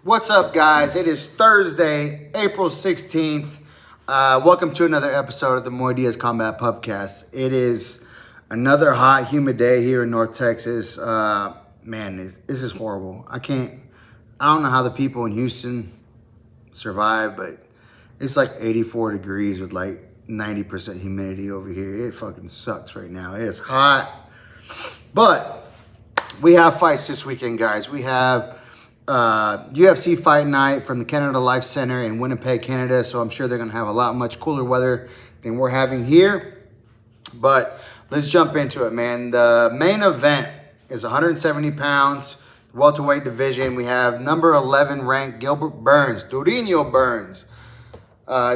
What's up, guys? It is Thursday, April 16th. Welcome to another episode of the Moy Diaz Combat Pubcast. It is another hot, humid day here in North Texas. Man, this is horrible. I don't know how the people in Houston survive, but it's like 84 degrees with like 90% humidity over here. It fucking sucks right now. It's hot. But we have fights this weekend, guys. We have UFC Fight Night from the Canada Life Center in Winnipeg, Canada. So I'm sure they're going to have a lot much cooler weather than we're having here. But let's jump into it, man. The main event is 170 pounds, welterweight division. We have number 11 ranked Gilbert Burns, Durinho Burns,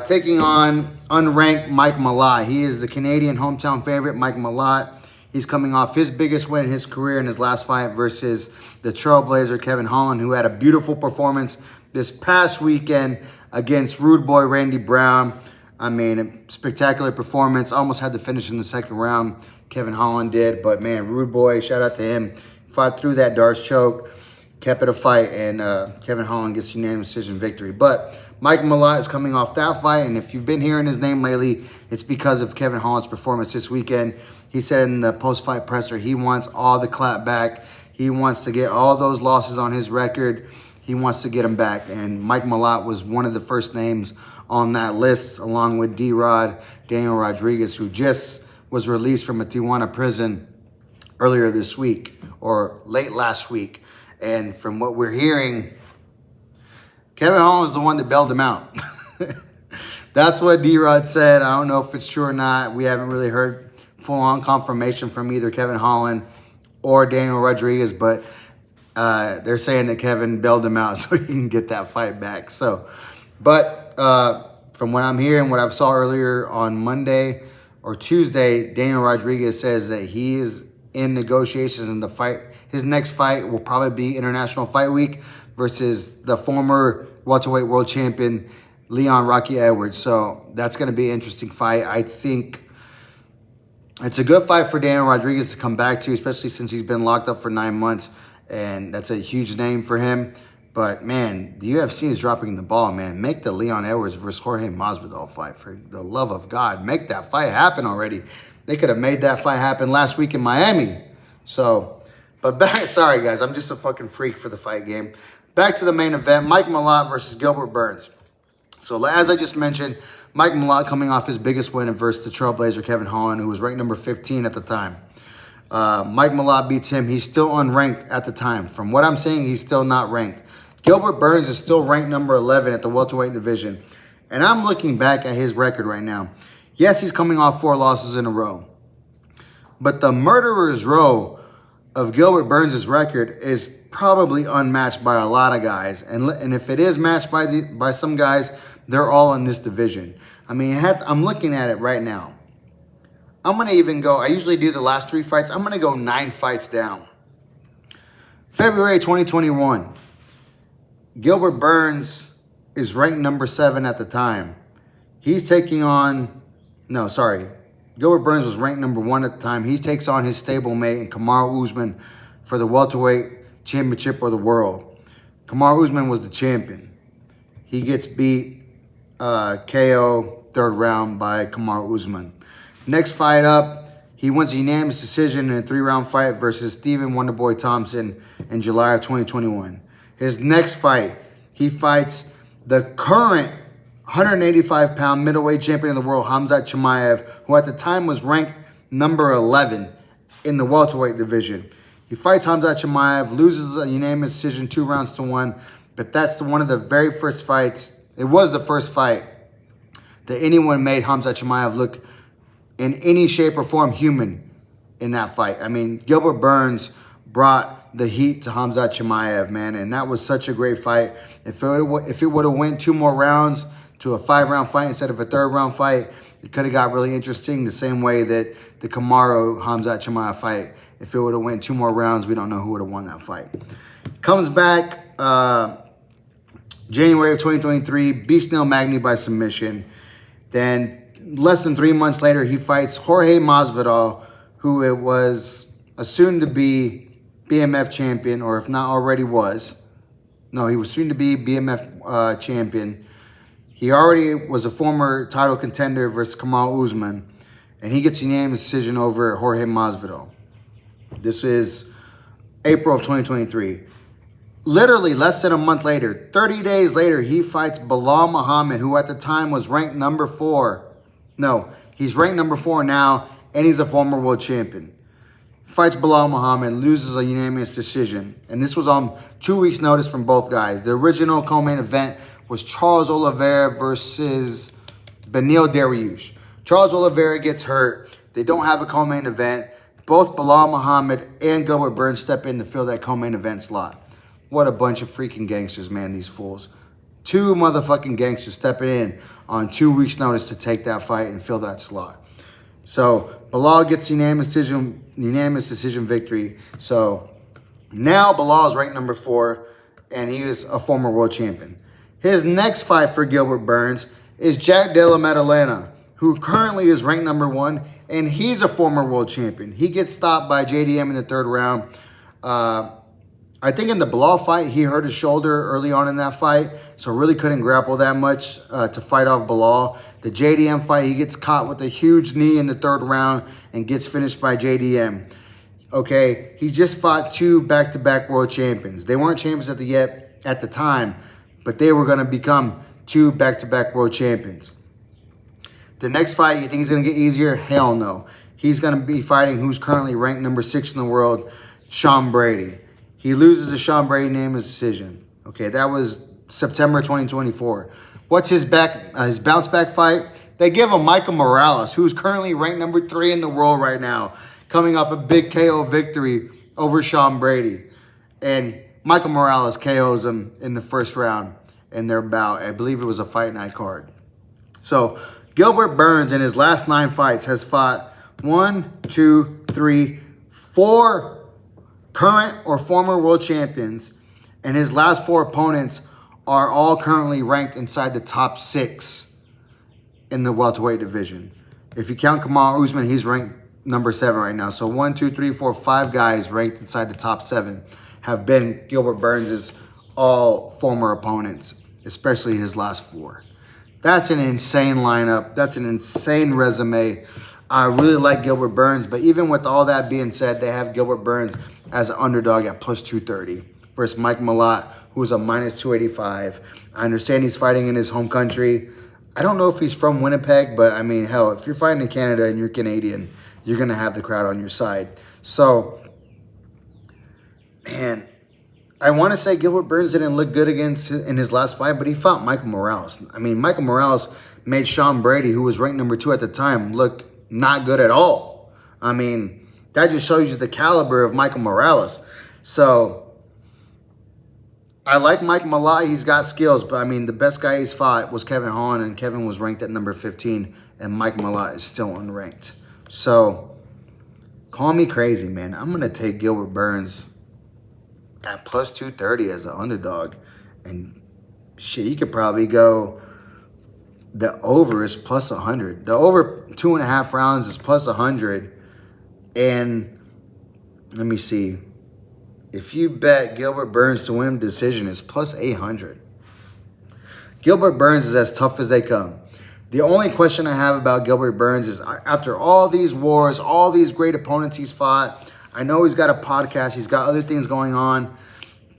taking on unranked Mike Malott. He is the Canadian hometown favorite, Mike Malott. He's coming off his biggest win in his career in his last fight versus the Trailblazer, Kevin Holland, who had a beautiful performance this past weekend against Rude Boy Randy Brown. I mean, a spectacular performance. Almost had to finish in the second round, Kevin Holland did. But, man, Rude Boy, shout out to him. Fought through that Darce choke, kept it a fight, and Kevin Holland gets unanimous decision victory. But Mike Malott is coming off that fight, and if you've been hearing his name lately, it's because of Kevin Holland's performance this weekend. He said in the post-fight presser he wants all the clap back. He wants to get all those losses on his record. He wants to get them back. And Mike Malott was one of the first names on that list, along with D-Rod, Daniel Rodriguez, who just was released from a Tijuana prison earlier this week, or late last week. And from what we're hearing, Kevin Holland is the one that bailed him out. That's what D-Rod said. I don't know if it's true or not. We haven't really heard full-on confirmation from either Kevin Holland or Daniel Rodriguez, but they're saying that Kevin bailed him out so he can get that fight back. So, but from what I'm hearing, what I saw earlier on Monday or Tuesday, Daniel Rodriguez says that he is in negotiations, and the fight, his next fight will probably be International Fight Week versus the former welterweight world champion Leon Rocky Edwards. So that's going to be an interesting fight. I think it's a good fight for Daniel Rodriguez to come back to, especially since he's been locked up for 9 months, and that's a huge name for him. But, man, the UFC is dropping the ball, man. Make the Leon Edwards versus Jorge Masvidal fight, for the love of God. Make that fight happen already. They could have made that fight happen last week in Miami. So, but back, sorry, guys. I'm just a fucking freak for the fight game. Back to the main event, Mike Malott versus Gilbert Burns. So, as I just mentioned, Mike Malott coming off his biggest win versus the Trailblazer, Kevin Holland, who was ranked number 15 at the time. Mike Malott beats him. He's still unranked at the time. From what I'm saying, he's still not ranked. Gilbert Burns is still ranked number 11 at the welterweight division. And I'm looking back at his record right now. Yes, he's coming off 4 losses in a row. But the murderer's row of Gilbert Burns' record is probably unmatched by a lot of guys. And if it is matched by some guys, they're all in this division. I mean, I'm looking at it right now. I'm going to even go, I usually do the last 3 fights. I'm going to go 9 fights down. February 2021, Gilbert Burns is ranked number 7 at the time. He's taking on, Gilbert Burns was ranked number 1 at the time. He takes on his stablemate in Kamaru Usman for the welterweight championship of the world. Kamaru Usman was the champion. He gets beat KO 3rd round by Kamaru Usman. Next fight up, he wins a unanimous decision in a 3-round fight versus Stephen Wonderboy Thompson in July of 2021. His next fight, he fights the current 185-pound middleweight champion of the world, Khamzat Chimaev, who at the time was ranked number 11 in the welterweight division. He fights Khamzat Chimaev, loses a unanimous decision 2 rounds to 1, but that's one of the very first fights. It was the first fight that anyone made Khamzat Chimaev look in any shape or form human in that fight. I mean, Gilbert Burns brought the heat to Khamzat Chimaev, man, and that was such a great fight. If it would have went 2 more rounds to a 5-round fight instead of a 3rd-round fight, it could have got really interesting, the same way that the Kamaru-Khamzat Chimaev fight, if it would have went 2 more rounds, we don't know who would have won that fight. Comes back January of 2023, beats Neil Magny by submission. Then less than 3 months later, he fights Jorge Masvidal, who it was assumed to be BMF champion, or if not already was. No, he was soon to be BMF champion. He already was a former title contender versus Kamal Usman, and he gets a unanimous decision over Jorge Masvidal. This is April of 2023. Literally less than a month later, 30 days later, he fights Bilal Muhammad, who at the time was ranked number 4. No, he's ranked number 4 now, and he's a former world champion. Fights Bilal Muhammad, loses a unanimous decision. And this was on 2 weeks' notice from both guys. The original co-main event was Charles Oliveira versus Beneil Dariush. Charles Oliveira gets hurt. They don't have a co-main event. Both Bilal Muhammad and Gilbert Burns step in to fill that co-main event slot. What a bunch of freaking gangsters, man, these fools. 2 motherfucking gangsters stepping in on 2 weeks' notice to take that fight and fill that slot. So Bilal gets unanimous decision victory. So now Bilal is ranked number 4, and he is a former world champion. His next fight for Gilbert Burns is Jack Della Maddalena, who currently is ranked number 1, and he's a former world champion. He gets stopped by JDM in the 3rd round. I think in the Bilal fight, he hurt his shoulder early on in that fight, so really couldn't grapple that much to fight off Bilal. The JDM fight, he gets caught with a huge knee in the 3rd round and gets finished by JDM. Okay, he just fought 2 back-to-back world champions. They weren't champions at the time, but they were going to become 2 back-to-back world champions. The next fight, you think he's going to get easier? Hell no. He's going to be fighting who's currently ranked number 6 in the world, Sean Brady. He loses to Sean Brady in unanimous decision. Okay, that was September 2024. What's his bounce back fight? They give him Michael Morales, who's currently ranked number 3 in the world right now, coming off a big KO victory over Sean Brady. And Michael Morales KOs him in the 1st round in their bout. I believe it was a fight night card. So Gilbert Burns in his last 9 fights has fought 1, 2, 3, 4 current or former world champions, and his last 4 opponents are all currently ranked inside the top 6 in the welterweight division. If you count Kamal Usman, he's ranked number 7 right now. So 1, 2, 3, 4, 5 guys ranked inside the top 7 have been Gilbert Burns' all former opponents, especially his last 4. That's an insane lineup. That's an insane resume. I really like Gilbert Burns, but even with all that being said, they have Gilbert Burns as an underdog at plus 230 versus Mike Malott, who's a minus 285. I understand he's fighting in his home country. I don't know if he's from Winnipeg, but I mean, hell, if you're fighting in Canada and you're Canadian, you're going to have the crowd on your side. So, man, I want to say Gilbert Burns didn't look good in his last fight, but he fought Michael Morales. I mean, Michael Morales made Sean Brady, who was ranked number 2 at the time, look not good at all. I mean, that just shows you the caliber of Michael Morales. So, I like Mike Malott. He's got skills, but I mean, the best guy he's fought was Kevin Holland, and Kevin was ranked at number 15, and Mike Malott is still unranked. So, call me crazy, man. I'm going to take Gilbert Burns at plus 230 as the underdog. And shit, you could probably go, the over is plus 100. The over 2.5 rounds is plus 100. And let me see. If you bet Gilbert Burns to win decision, it's plus 800. Gilbert Burns is as tough as they come. The only question I have about Gilbert Burns is, after all these wars, all these great opponents he's fought, I know he's got a podcast, he's got other things going on.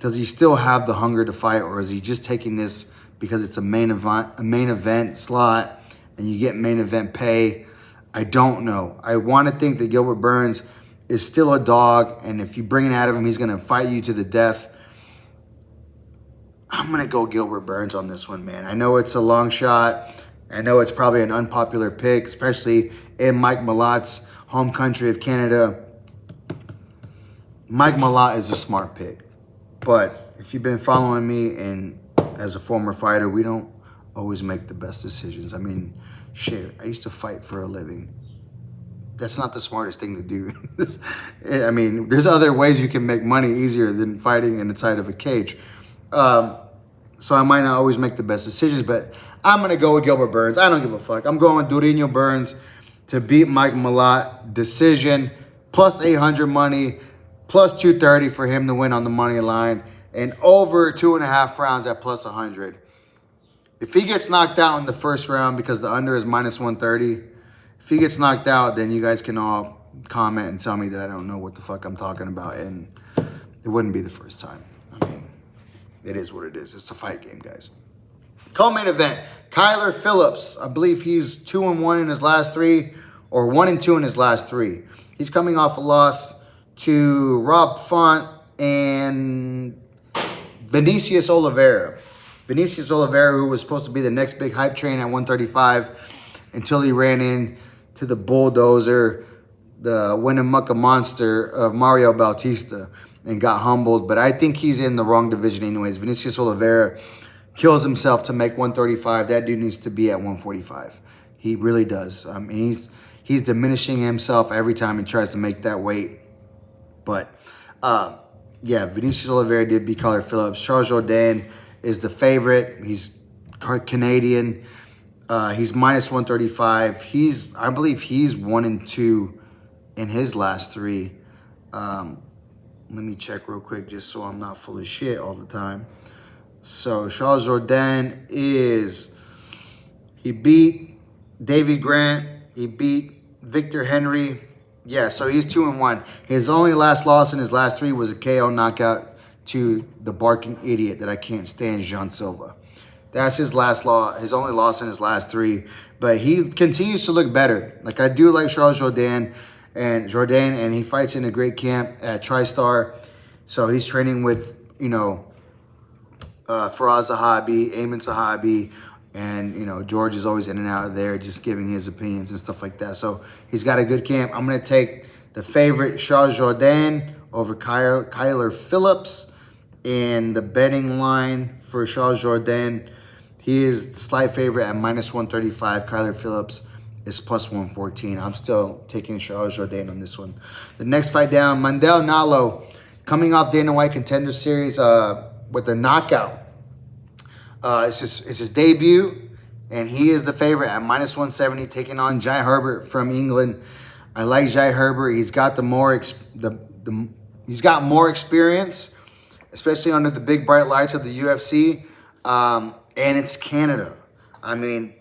Does he still have the hunger to fight, or is he just taking this because it's a main event slot and you get main event pay? I don't know. I want to think that Gilbert Burns is still a dog, and if you bring it out of him, he's going to fight you to the death. I'm going to go Gilbert Burns on this one, man. I know it's a long shot. I know it's probably an unpopular pick, especially in Mike Malott's home country of Canada. Mike Malott is a smart pick. But if you've been following me, and as a former fighter, we don't always make the best decisions. I mean, shit, I used to fight for a living. That's not the smartest thing to do. I mean, there's other ways you can make money easier than fighting inside of a cage. So I might not always make the best decisions, but I'm going to go with Gilbert Burns. I don't give a fuck. I'm going Durinho Burns to beat Mike Malott. Decision, plus 800 money, plus 230 for him to win on the money line. and over 2.5 rounds at plus 100. If he gets knocked out in the first round because the under is minus 130, if he gets knocked out, then you guys can all comment and tell me that I don't know what the fuck I'm talking about, and it wouldn't be the first time. I mean, it is what it is. It's a fight game, guys. Co-main event, Kyler Phillips. I believe he's 2-1 in his last 3, or 1-2 in his last 3. He's coming off a loss to Rob Font and Vinicius Oliveira. Vinicius Oliveira, who was supposed to be the next big hype train at 135, until he ran into the bulldozer, the Winnemucca monster of Mario Bautista, and got humbled. But I think he's in the wrong division anyways. Vinicius Oliveira kills himself to make 135. That dude needs to be at 145. He really does. I mean, he's diminishing himself every time he tries to make that weight. But yeah, Vinicius Oliveira did beat Kyler Phillips. Charles Jourdain is the favorite. He's Canadian. He's minus 135. I believe he's 1-2 in his last 3. Let me check real quick just so I'm not full of shit all the time. So Charles Jourdain he beat Davy Grant. He beat Victor Henry. Yeah, so he's 2-1. His only last loss in his last 3 was a KO knockout to the barking idiot that I can't stand, Jean Silva. That's his last loss, his only loss in his last 3. But he continues to look better. Like, I do like Charles Jourdain, and he fights in a great camp at TriStar. So he's training with, Faraz Zahabi, Ayman Zahabi, and, George is always in and out of there just giving his opinions and stuff like that. So he's got a good camp. I'm going to take the favorite, Charles Jourdain, over Kyler Phillips. And the betting line for Charles Jourdain, he is the slight favorite at minus 135. Kyler Phillips is plus 114. I'm still taking Charles Jourdain on this one. The next fight down, Mandel Nalo, coming off Dana White Contender Series with a knockout. It's his debut, and he is the favorite at minus 170, taking on Jai Herbert from England. I like Jai Herbert. He's got he's got more experience, especially under the big bright lights of the UFC, and it's Canada. I mean,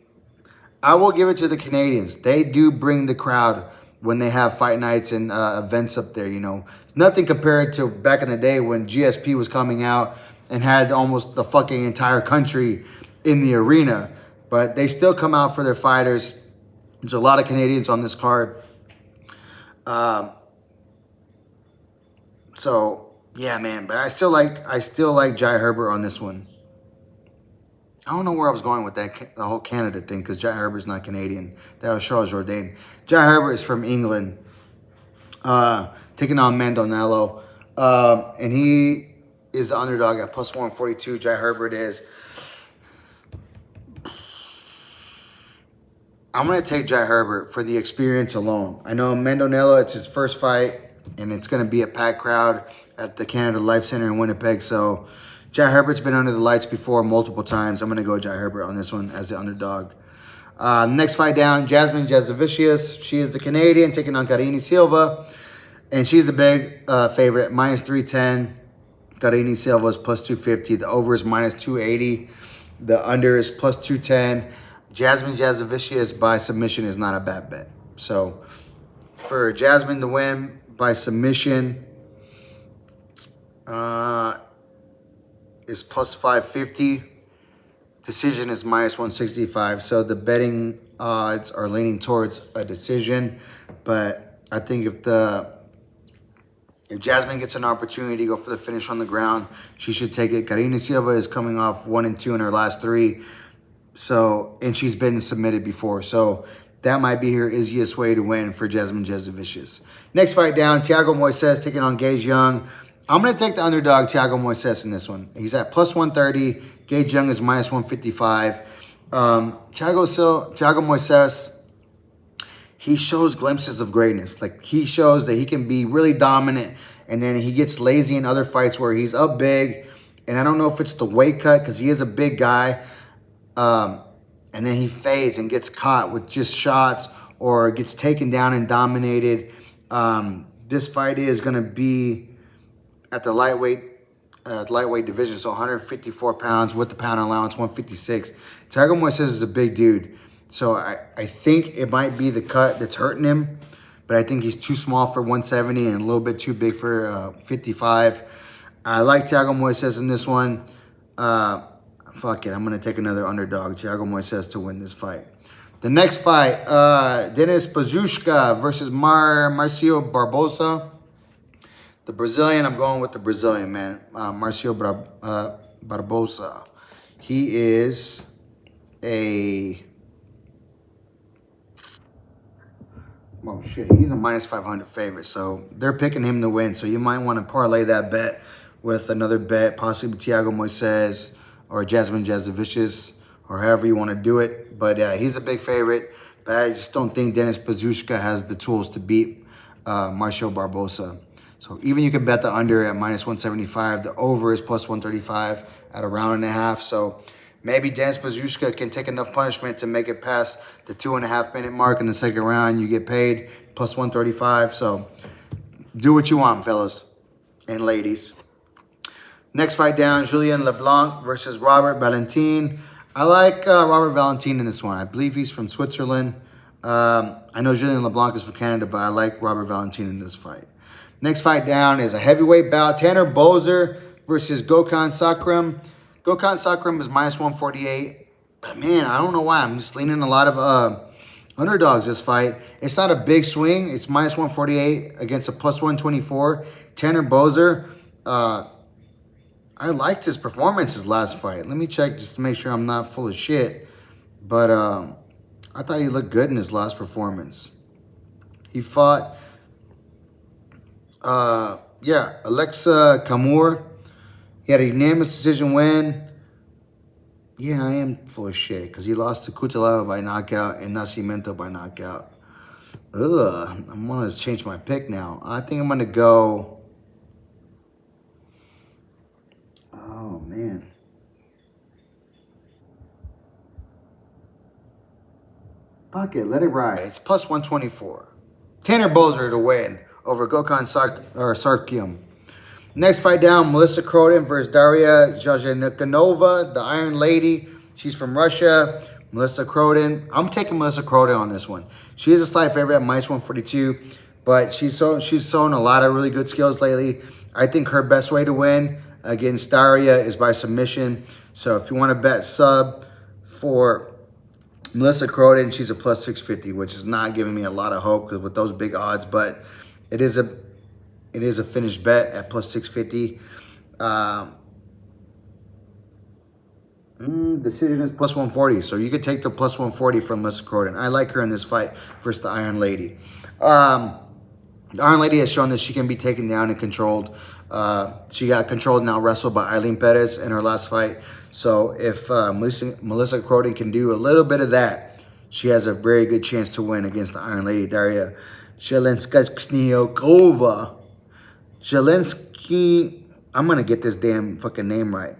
I will give it to the Canadians. They do bring the crowd when they have fight nights and events up there, It's nothing compared to back in the day when GSP was coming out and had almost the fucking entire country in the arena. But they still come out for their fighters. There's a lot of Canadians on this card. So, yeah, man. But I still like Jai Herbert on this one. I don't know where I was going with the whole Canada thing, because Jai Herbert's not Canadian. That was Charles Jourdain. Jai Herbert is from England, taking on Mandel Nalo. And he is the underdog at plus 142. Jai Herbert is. I'm going to take Jai Herbert for the experience alone. I know Mandel Nalo, it's his first fight, and it's going to be a packed crowd at the Canada Life Center in Winnipeg. So Jai Herbert's been under the lights before multiple times. I'm going to go Jai Herbert on this one as the underdog. Next fight down, Jasmine Jasavicius. She is the Canadian, taking on Karine Silva. And she's the big favorite, minus 310. Karine Silva is plus 250. The over is minus 280. The under is plus 210. Jasmine Jasavicius by submission is not a bad bet. So for Jasmine to win by submission is plus 550. Decision is minus 165. So the betting odds are leaning towards a decision. But I think if Jasmine gets an opportunity to go for the finish on the ground, she should take it. Karine Silva is coming off 1-2 in her last 3. So, and she's been submitted before. So that might be her easiest way to win for Jasmine Jasavicius. Next fight down, Thiago Moises taking on Gage Young. I'm going to take the underdog, Thiago Moises, in this one. He's at plus 130. Gage Young is minus 155. Thiago Moises, he shows glimpses of greatness. Like, he shows that he can be really dominant, and then he gets lazy in other fights where he's up big. And I don't know if it's the weight cut, because he is a big guy. And then he fades and gets caught with just shots, or gets taken down and dominated. This fight is going to be at the lightweight lightweight division, so 154 pounds with the pound allowance, 156. Tiago Moises is a big dude, so I think it might be the cut that's hurting him, but I think he's too small for 170 and a little bit too big for 55. I like Tiago Moises in this one. Fuck it, I'm going to take another underdog, Tiago Moises, to win this fight. The next fight, Denis Pazushka versus Marcio Barbosa. The Brazilian, I'm going with the Brazilian, man. Marcio Barbosa. He is a... Oh, shit. He's a minus 500 favorite. So they're picking him to win. So you might want to parlay that bet with another bet, possibly Tiago Moises or Jasmine Jasdovicius, or however you want to do it. But he's a big favorite. But I just don't think Denis Pazushka has the tools to beat Marcio Barbosa. So even you can bet the under at minus 175. The over is plus 135 at a round and a half. So maybe Denis Pazushka can take enough punishment to make it past the 2.5 minute mark in the second round. You get paid plus 135. So do what you want, fellas and ladies. Next fight down, Julien LeBlanc versus Robert Valentin. I like Robert Valentin in this one. I believe he's from Switzerland. I know Julien LeBlanc is from Canada, but I like Robert Valentin in this fight. Next fight down is a heavyweight bout. Tanner Boser versus Gokhan Sakram. Gokhan Sakram is minus 148. But man, I don't know why. I'm just leaning a lot of underdogs this fight. It's not a big swing. It's minus 148 against a plus 124. Tanner Boser, I liked his performance his last fight. Let me check just to make sure I'm not full of shit. But I thought he looked good in his last performance. He fought... Alexa Kamur. He had a unanimous decision win. Yeah, I am full of shit because he lost to Kutaleva by knockout and Nascimento by knockout. I'm going to change my pick now. I think I'm going to go... Oh, man. Fuck it, let it ride. It's plus 124. Tanner Boser to win over Gokhan Sarkiam. Next fight down, Melissa Croden versus Daria Zajankanova, the Iron Lady. She's from Russia. Melissa Croden. I'm taking Melissa Croden on this one. She is a slight favorite at minus 142, but she's shown a lot of really good skills lately. I think her best way to win against Daria is by submission. So if you want to bet sub for Melissa Croden, she's a plus 650, which is not giving me a lot of hope with those big odds, but it is a finished bet at plus 650. Decision is plus 140, so you could take the plus 140 from Melissa Croden. I like her in this fight versus the Iron Lady. The Iron Lady has shown that she can be taken down and controlled. She got controlled and now wrestled by Eileen Perez in her last fight. So if Melissa Croden can do a little bit of that, she has a very good chance to win against the Iron Lady, Daria Zelenskaya. Zelensky, I'm going to get this damn fucking name right.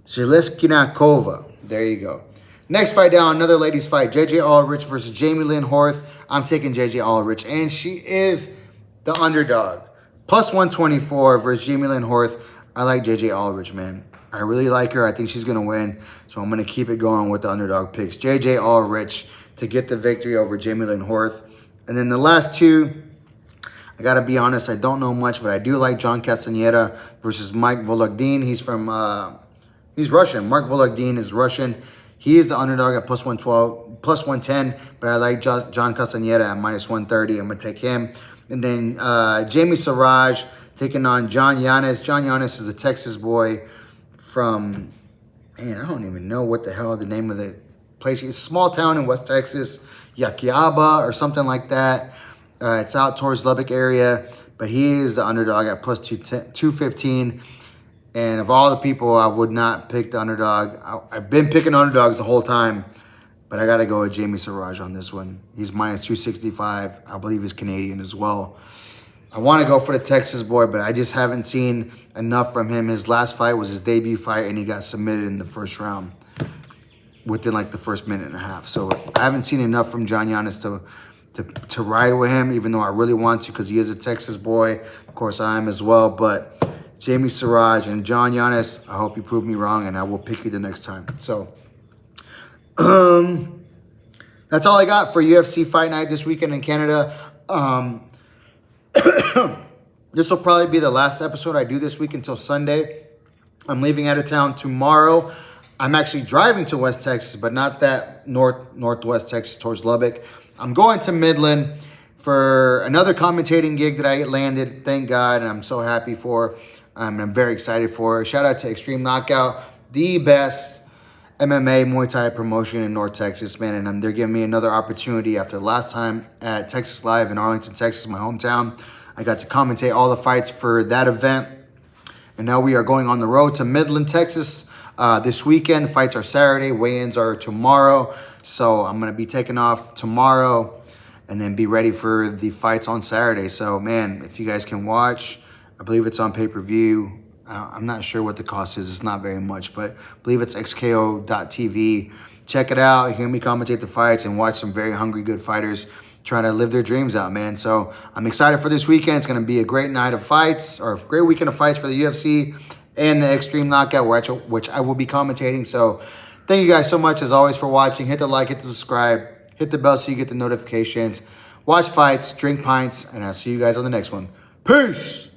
Zelenskinakova. There you go. Next fight down, another ladies fight. JJ Ulrich versus Jamie Lynn Horth. I'm taking JJ Ulrich, and she is the underdog. Plus 124 versus Jamie Lynn Horth. I like JJ Ulrich, man. I really like her. I think she's going to win, so I'm going to keep it going with the underdog picks. JJ Ulrich to get the victory over Jamie Lynn Horth. And then the last two, I got to be honest, I don't know much, but I do like John Castaneda versus Mike Volodin. He's from, he's Russian. Mark Volodin is Russian. He is the underdog at plus 112, plus 110, but I like John Castaneda at minus 130. I'm going to take him. And then Jamie Siraj taking on John Yanis. John Yanis is a Texas boy from, man, I don't even know what the hell the name of the place. It's a small town in West Texas, Yakiaba or something like that. It's out towards Lubbock area, but he is the underdog at plus 215. And of all the people, I would not pick the underdog. I've been picking underdogs the whole time, but I got to go with Jamie Siraj on this one. He's minus 265. I believe he's Canadian as well. I want to go for the Texas boy, but I just haven't seen enough from him. His last fight was his debut fight, and he got submitted in the first round within like the first minute and a half. So I haven't seen enough from John Yanis to ride with him, even though I really want to because he is a Texas boy. Of course, I am as well, but Jamie Siraj, and John Giannis. I hope you prove me wrong, and I will pick you the next time. So, that's all I got for UFC Fight Night this weekend in Canada. This will probably be the last episode I do this week until Sunday. I'm leaving out of town tomorrow. I'm actually driving to West Texas, but not that northwest Texas towards Lubbock. I'm going to Midland for another commentating gig that I landed. Thank God, and I'm so happy for. I'm very excited for. Shout out to Extreme Knockout, the best MMA Muay Thai promotion in North Texas, man. And they're giving me another opportunity after the last time at Texas Live in Arlington, Texas, my hometown. I got to commentate all the fights for that event. And now we are going on the road to Midland, Texas this weekend. Fights are Saturday. Weigh-ins are tomorrow. So I'm going to be taking off tomorrow and then be ready for the fights on Saturday. So, man, if you guys can watch, I believe it's on pay-per-view. I'm not sure what the cost is. It's not very much, but I believe it's xko.tv. Check it out. Hear me commentate the fights and watch some very hungry, good fighters trying to live their dreams out, man. So I'm excited for this weekend. It's going to be a great night of fights, or a great weekend of fights for the UFC and the Extreme Knockout, which I will be commentating. So thank you guys so much, as always, for watching. Hit the like, hit the subscribe, hit the bell so you get the notifications. Watch fights, drink pints, and I'll see you guys on the next one. Peace!